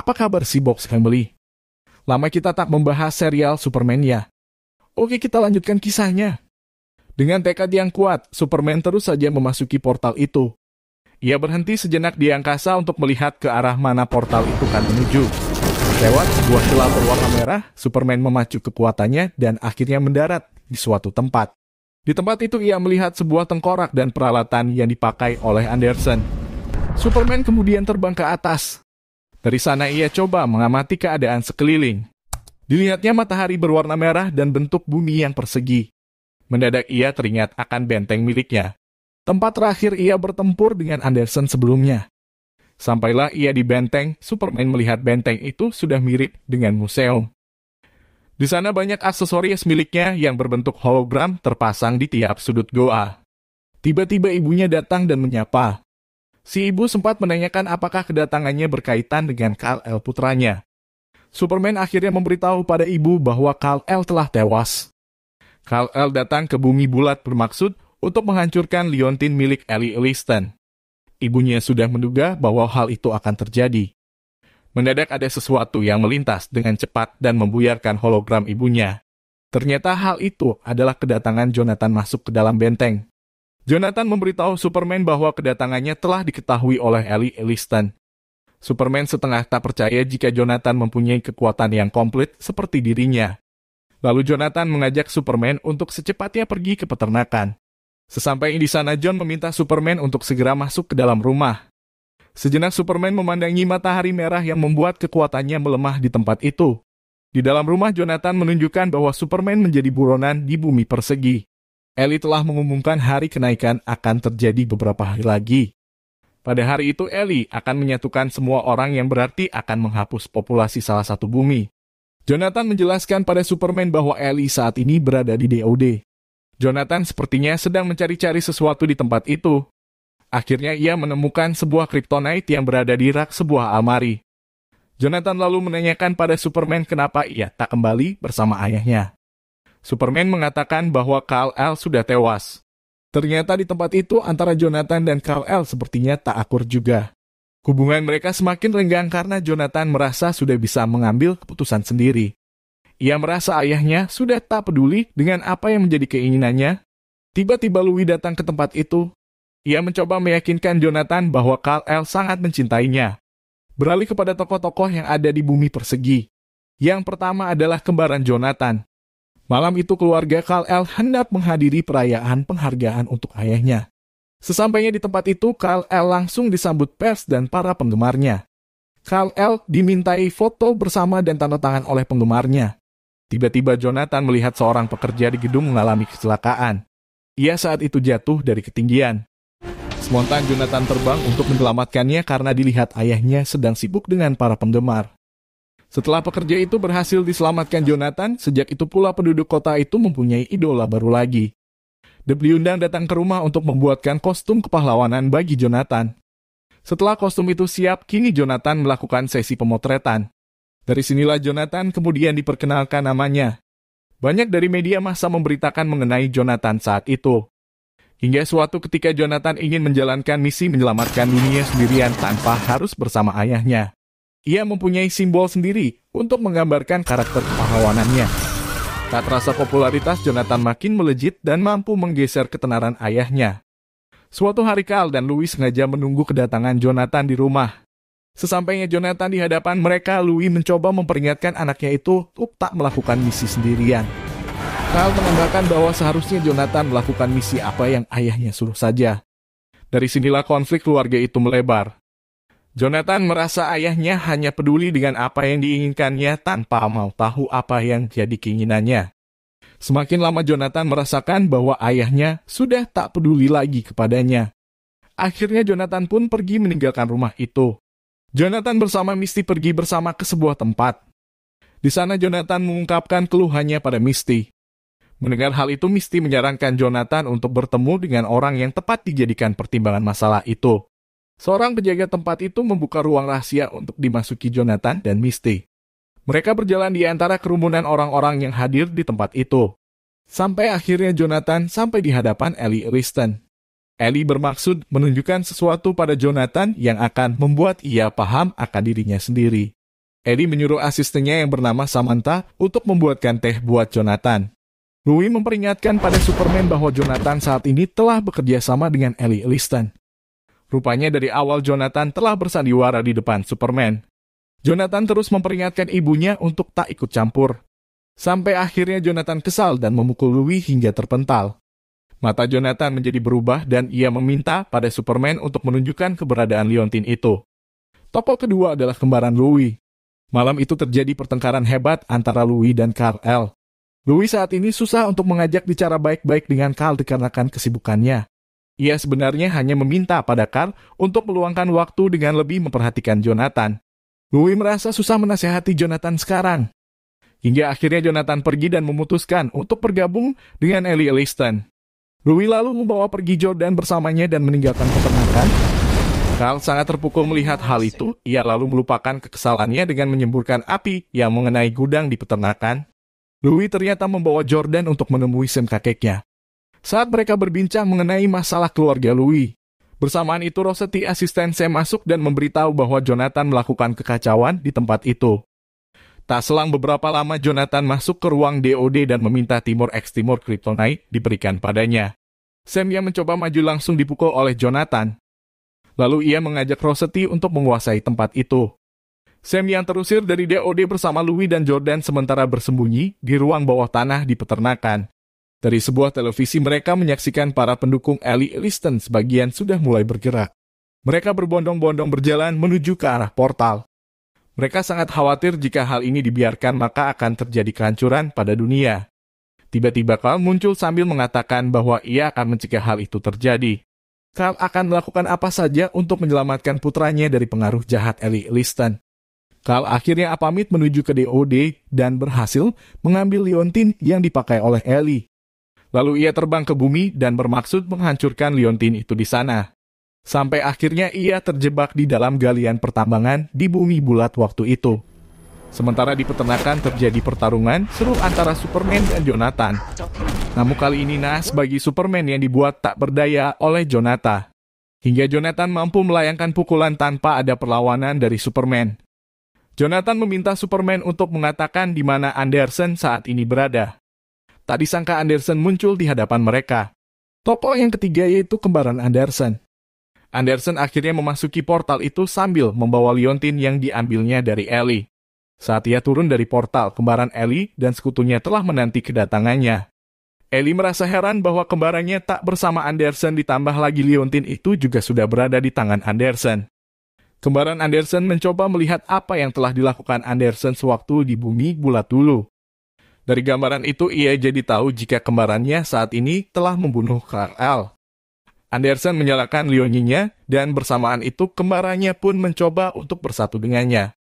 Apa kabar si Box Family? Lama kita tak membahas serial Superman ya. Oke, kita lanjutkan kisahnya. Dengan tekad yang kuat, Superman terus saja memasuki portal itu. Ia berhenti sejenak di angkasa untuk melihat ke arah mana portal itu kan menuju. Lewat sebuah celah berwarna merah, Superman memacu kekuatannya dan akhirnya mendarat di suatu tempat. Di tempat itu ia melihat sebuah tengkorak dan peralatan yang dipakai oleh Anderson. Superman kemudian terbang ke atas. Dari sana ia coba mengamati keadaan sekeliling. Dilihatnya matahari berwarna merah dan bentuk bumi yang persegi. Mendadak ia teringat akan benteng miliknya. Tempat terakhir ia bertempur dengan Anderson sebelumnya. Sampailah ia di benteng, Superman melihat benteng itu sudah mirip dengan museum. Di sana banyak aksesoris miliknya yang berbentuk hologram terpasang di tiap sudut goa. Tiba-tiba ibunya datang dan menyapa. Si ibu sempat menanyakan apakah kedatangannya berkaitan dengan Kal-El putranya. Superman akhirnya memberitahu pada ibu bahwa Kal-El telah tewas. Kal-El datang ke bumi bulat bermaksud untuk menghancurkan liontin milik Ellie Elliston. Ibunya sudah menduga bahwa hal itu akan terjadi. Mendadak ada sesuatu yang melintas dengan cepat dan membuyarkan hologram ibunya. Ternyata hal itu adalah kedatangan Jonathan masuk ke dalam benteng. Jonathan memberitahu Superman bahwa kedatangannya telah diketahui oleh Ellie Elliston. Superman setengah tak percaya jika Jonathan mempunyai kekuatan yang komplit seperti dirinya. Lalu Jonathan mengajak Superman untuk secepatnya pergi ke peternakan. Sesampai di sana, John meminta Superman untuk segera masuk ke dalam rumah. Sejenak Superman memandangi matahari merah yang membuat kekuatannya melemah di tempat itu. Di dalam rumah, Jonathan menunjukkan bahwa Superman menjadi buronan di bumi persegi. Ellie telah mengumumkan hari kenaikan akan terjadi beberapa hari lagi. Pada hari itu, Ellie akan menyatukan semua orang yang berarti akan menghapus populasi salah satu bumi. Jonathan menjelaskan pada Superman bahwa Ellie saat ini berada di DOD. Jonathan sepertinya sedang mencari-cari sesuatu di tempat itu. Akhirnya ia menemukan sebuah kryptonite yang berada di rak sebuah almari. Jonathan lalu menanyakan pada Superman kenapa ia tak kembali bersama ayahnya. Superman mengatakan bahwa Kal-El sudah tewas. Ternyata di tempat itu antara Jonathan dan Kal-El sepertinya tak akur juga. Hubungan mereka semakin renggang karena Jonathan merasa sudah bisa mengambil keputusan sendiri. Ia merasa ayahnya sudah tak peduli dengan apa yang menjadi keinginannya. Tiba-tiba Louis datang ke tempat itu. Ia mencoba meyakinkan Jonathan bahwa Kal-El sangat mencintainya. Beralih kepada tokoh-tokoh yang ada di bumi persegi. Yang pertama adalah kembaran Jonathan. Malam itu keluarga Kal-El hendak menghadiri perayaan penghargaan untuk ayahnya. Sesampainya di tempat itu, Kal-El langsung disambut pers dan para penggemarnya. Kal-El dimintai foto bersama dan tanda tangan oleh penggemarnya. Tiba-tiba Jonathan melihat seorang pekerja di gedung mengalami kecelakaan. Ia saat itu jatuh dari ketinggian. Spontan Jonathan terbang untuk menyelamatkannya karena dilihat ayahnya sedang sibuk dengan para penggemar. Setelah pekerja itu berhasil diselamatkan Jonathan, sejak itu pula penduduk kota itu mempunyai idola baru lagi. Debli undang datang ke rumah untuk membuatkan kostum kepahlawanan bagi Jonathan. Setelah kostum itu siap, kini Jonathan melakukan sesi pemotretan. Dari sinilah Jonathan kemudian diperkenalkan namanya. Banyak dari media massa memberitakan mengenai Jonathan saat itu. Hingga suatu ketika Jonathan ingin menjalankan misi menyelamatkan dunia sendirian tanpa harus bersama ayahnya. Ia mempunyai simbol sendiri untuk menggambarkan karakter kepahlawanannya. Tak terasa popularitas Jonathan makin melejit dan mampu menggeser ketenaran ayahnya. Suatu hari Kal dan Louis sengaja menunggu kedatangan Jonathan di rumah. Sesampainya Jonathan di hadapan mereka, Louis mencoba memperingatkan anaknya itu untuk tak melakukan misi sendirian. Kal menambahkan bahwa seharusnya Jonathan melakukan misi apa yang ayahnya suruh saja. Dari sinilah konflik keluarga itu melebar. Jonathan merasa ayahnya hanya peduli dengan apa yang diinginkannya tanpa mau tahu apa yang jadi keinginannya. Semakin lama Jonathan merasakan bahwa ayahnya sudah tak peduli lagi kepadanya. Akhirnya Jonathan pun pergi meninggalkan rumah itu. Jonathan bersama Misty pergi bersama ke sebuah tempat. Di sana Jonathan mengungkapkan keluhannya pada Misty. Mendengar hal itu, Misty menyarankan Jonathan untuk bertemu dengan orang yang tepat dijadikan pertimbangan masalah itu. Seorang penjaga tempat itu membuka ruang rahasia untuk dimasuki Jonathan dan Misty. Mereka berjalan di antara kerumunan orang-orang yang hadir di tempat itu. Sampai akhirnya Jonathan sampai di hadapan Ellie Elliston. Ellie bermaksud menunjukkan sesuatu pada Jonathan yang akan membuat ia paham akan dirinya sendiri. Ellie menyuruh asistennya yang bernama Samantha untuk membuatkan teh buat Jonathan. Louis memperingatkan pada Superman bahwa Jonathan saat ini telah bekerja sama dengan Ellie Liston. Rupanya dari awal Jonathan telah bersandiwara di depan Superman. Jonathan terus memperingatkan ibunya untuk tak ikut campur. Sampai akhirnya Jonathan kesal dan memukul Louis hingga terpental. Mata Jonathan menjadi berubah dan ia meminta pada Superman untuk menunjukkan keberadaan Liontin itu. Tokoh kedua adalah kembaran Louis. Malam itu terjadi pertengkaran hebat antara Louis dan Kal-El. Louis saat ini susah untuk mengajak bicara baik-baik dengan Kal dikarenakan kesibukannya. Ia sebenarnya hanya meminta pada Kal untuk meluangkan waktu dengan lebih memperhatikan Jonathan. Louis merasa susah menasihati Jonathan sekarang. Hingga akhirnya Jonathan pergi dan memutuskan untuk bergabung dengan Ellie Liston. Louis lalu membawa pergi Jordan bersamanya dan meninggalkan peternakan. Kal sangat terpukul melihat hal itu. Ia lalu melupakan kekesalannya dengan menyemburkan api yang mengenai gudang di peternakan. Louis ternyata membawa Jordan untuk menemui Sam kakeknya. Saat mereka berbincang mengenai masalah keluarga Louis. Bersamaan itu Rossetti asisten Sam masuk dan memberitahu bahwa Jonathan melakukan kekacauan di tempat itu. Tak selang beberapa lama Jonathan masuk ke ruang DOD dan meminta Timur X Timur Kryptonite diberikan padanya. Sam yang mencoba maju langsung dipukul oleh Jonathan. Lalu ia mengajak Rossetti untuk menguasai tempat itu. Sam yang terusir dari DOD bersama Louis dan Jordan sementara bersembunyi di ruang bawah tanah di peternakan. Dari sebuah televisi mereka menyaksikan para pendukung Ellie Liston sebagian sudah mulai bergerak. Mereka berbondong-bondong berjalan menuju ke arah portal. Mereka sangat khawatir jika hal ini dibiarkan maka akan terjadi kehancuran pada dunia. Tiba-tiba Kal muncul sambil mengatakan bahwa ia akan mencegah hal itu terjadi. Kal akan melakukan apa saja untuk menyelamatkan putranya dari pengaruh jahat Ellie Liston. Kal akhirnya pamit menuju ke DOD dan berhasil mengambil liontin yang dipakai oleh Ellie. Lalu ia terbang ke bumi dan bermaksud menghancurkan liontin itu di sana. Sampai akhirnya ia terjebak di dalam galian pertambangan di bumi bulat waktu itu. Sementara di peternakan terjadi pertarungan seru antara Superman dan Jonathan. Namun kali ini naas bagi Superman yang dibuat tak berdaya oleh Jonathan. Hingga Jonathan mampu melayangkan pukulan tanpa ada perlawanan dari Superman. Jonathan meminta Superman untuk mengatakan di mana Anderson saat ini berada. Tak disangka Anderson muncul di hadapan mereka. Tokoh yang ketiga yaitu kembaran Anderson. Anderson akhirnya memasuki portal itu sambil membawa liontin yang diambilnya dari Ellie. Saat ia turun dari portal, kembaran Ellie dan sekutunya telah menanti kedatangannya. Ellie merasa heran bahwa kembarannya tak bersama Anderson ditambah lagi liontin itu juga sudah berada di tangan Anderson. Kembaran Anderson mencoba melihat apa yang telah dilakukan Anderson sewaktu di bumi bulat dulu. Dari gambaran itu ia jadi tahu jika kembarannya saat ini telah membunuh Kal-El. Anderson menyalakan liontinnya dan bersamaan itu kembarannya pun mencoba untuk bersatu dengannya.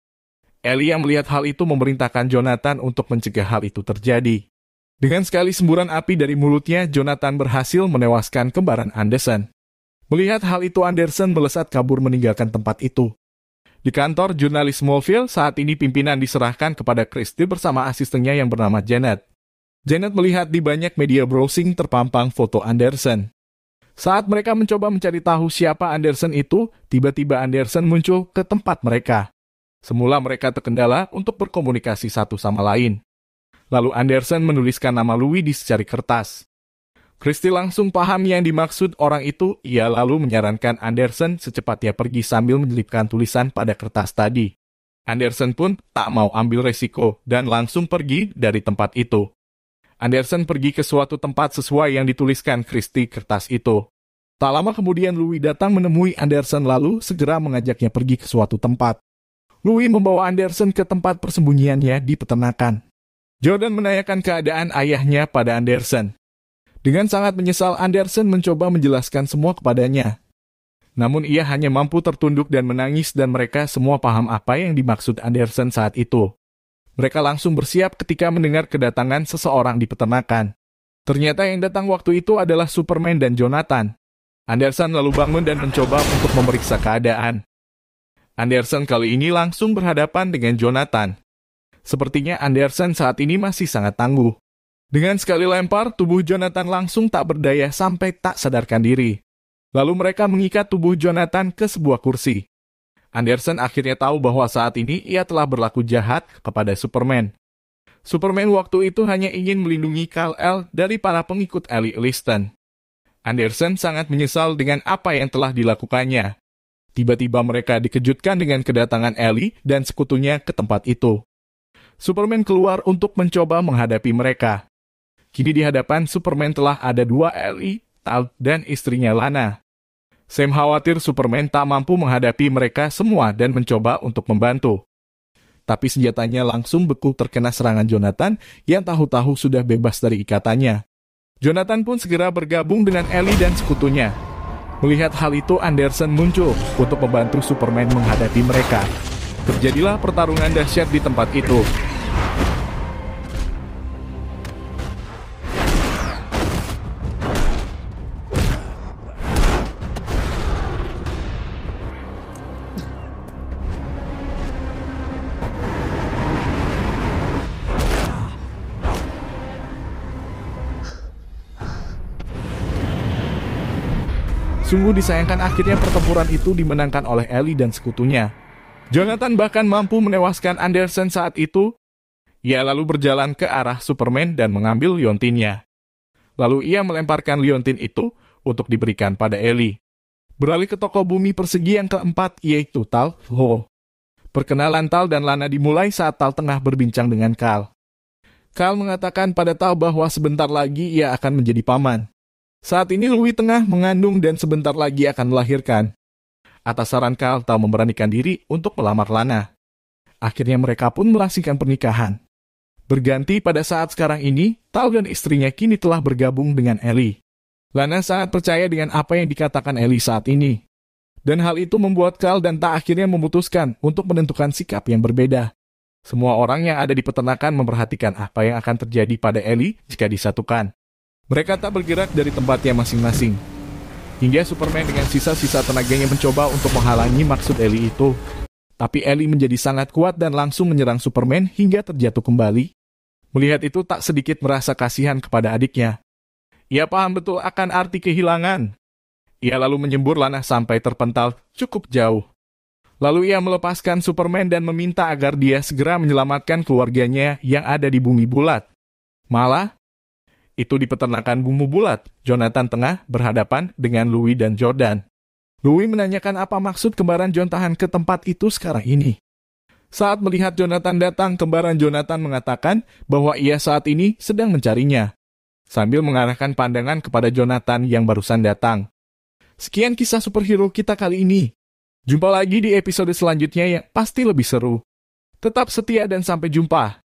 Ellie yang melihat hal itu memerintahkan Jonathan untuk mencegah hal itu terjadi. Dengan sekali semburan api dari mulutnya, Jonathan berhasil menewaskan kembaran Anderson. Melihat hal itu, Anderson melesat kabur meninggalkan tempat itu. Di kantor jurnalis Smallville, saat ini pimpinan diserahkan kepada Christie bersama asistennya yang bernama Janet. Janet melihat di banyak media browsing terpampang foto Anderson. Saat mereka mencoba mencari tahu siapa Anderson itu, tiba-tiba Anderson muncul ke tempat mereka. Semula mereka terkendala untuk berkomunikasi satu sama lain. Lalu Anderson menuliskan nama Louis di secari kertas. Christie langsung paham yang dimaksud orang itu, ia lalu menyarankan Anderson secepatnya pergi sambil menyelipkan tulisan pada kertas tadi. Anderson pun tak mau ambil resiko dan langsung pergi dari tempat itu. Anderson pergi ke suatu tempat sesuai yang dituliskan Christie kertas itu. Tak lama kemudian Louis datang menemui Anderson lalu segera mengajaknya pergi ke suatu tempat. Louis membawa Anderson ke tempat persembunyiannya di peternakan. Jordan menanyakan keadaan ayahnya pada Anderson. Dengan sangat menyesal, Anderson mencoba menjelaskan semua kepadanya. Namun ia hanya mampu tertunduk dan menangis dan mereka semua paham apa yang dimaksud Anderson saat itu. Mereka langsung bersiap ketika mendengar kedatangan seseorang di peternakan. Ternyata yang datang waktu itu adalah Superman dan Jonathan. Anderson lalu bangun dan mencoba untuk memeriksa keadaan. Anderson kali ini langsung berhadapan dengan Jonathan. Sepertinya Anderson saat ini masih sangat tangguh. Dengan sekali lempar, tubuh Jonathan langsung tak berdaya sampai tak sadarkan diri. Lalu mereka mengikat tubuh Jonathan ke sebuah kursi. Anderson akhirnya tahu bahwa saat ini ia telah berlaku jahat kepada Superman. Superman waktu itu hanya ingin melindungi Kal-El dari para pengikut Ellie Liston. Anderson sangat menyesal dengan apa yang telah dilakukannya. Tiba-tiba mereka dikejutkan dengan kedatangan Ellie dan sekutunya ke tempat itu. Superman keluar untuk mencoba menghadapi mereka. Kini di hadapan Superman telah ada dua Ellie, Tal, dan istrinya Lana. Sam khawatir Superman tak mampu menghadapi mereka semua dan mencoba untuk membantu. Tapi senjatanya langsung beku terkena serangan Jonathan yang tahu-tahu sudah bebas dari ikatannya. Jonathan pun segera bergabung dengan Ellie dan sekutunya. Melihat hal itu, Anderson muncul untuk membantu Superman menghadapi mereka. Terjadilah pertarungan dahsyat di tempat itu. Sungguh disayangkan akhirnya pertempuran itu dimenangkan oleh Ellie dan sekutunya. Jonathan bahkan mampu menewaskan Anderson saat itu. Ia lalu berjalan ke arah Superman dan mengambil liontinnya. Lalu ia melemparkan liontin itu untuk diberikan pada Ellie. Beralih ke toko bumi persegi yang keempat, yaitu Tal Ho. Perkenalan Tal dan Lana dimulai saat Tal tengah berbincang dengan Kal. Kal mengatakan pada Tal bahwa sebentar lagi ia akan menjadi paman. Saat ini Louis tengah mengandung dan sebentar lagi akan melahirkan. Atas saran Kal, Tal memberanikan diri untuk melamar Lana. Akhirnya mereka pun melangsungkan pernikahan. Berganti pada saat sekarang ini, Tal dan istrinya kini telah bergabung dengan Ellie. Lana sangat percaya dengan apa yang dikatakan Ellie saat ini. Dan hal itu membuat Kal dan Tak akhirnya memutuskan untuk menentukan sikap yang berbeda. Semua orang yang ada di peternakan memperhatikan apa yang akan terjadi pada Ellie jika disatukan. Mereka tak bergerak dari tempatnya masing-masing. Hingga Superman dengan sisa-sisa tenaganya mencoba untuk menghalangi maksud Ellie itu. Tapi Ellie menjadi sangat kuat dan langsung menyerang Superman hingga terjatuh kembali. Melihat itu tak sedikit merasa kasihan kepada adiknya. Ia paham betul akan arti kehilangan. Ia lalu menyembur Lana sampai terpental cukup jauh. Lalu ia melepaskan Superman dan meminta agar dia segera menyelamatkan keluarganya yang ada di bumi bulat. Malah, itu di peternakan bumi bulat, Jonathan tengah berhadapan dengan Louis dan Jordan. Louis menanyakan apa maksud kembaran Jonathan ke tempat itu sekarang ini. Saat melihat Jonathan datang, kembaran Jonathan mengatakan bahwa ia saat ini sedang mencarinya, sambil mengarahkan pandangan kepada Jonathan yang barusan datang. Sekian kisah superhero kita kali ini. Jumpa lagi di episode selanjutnya yang pasti lebih seru. Tetap setia dan sampai jumpa.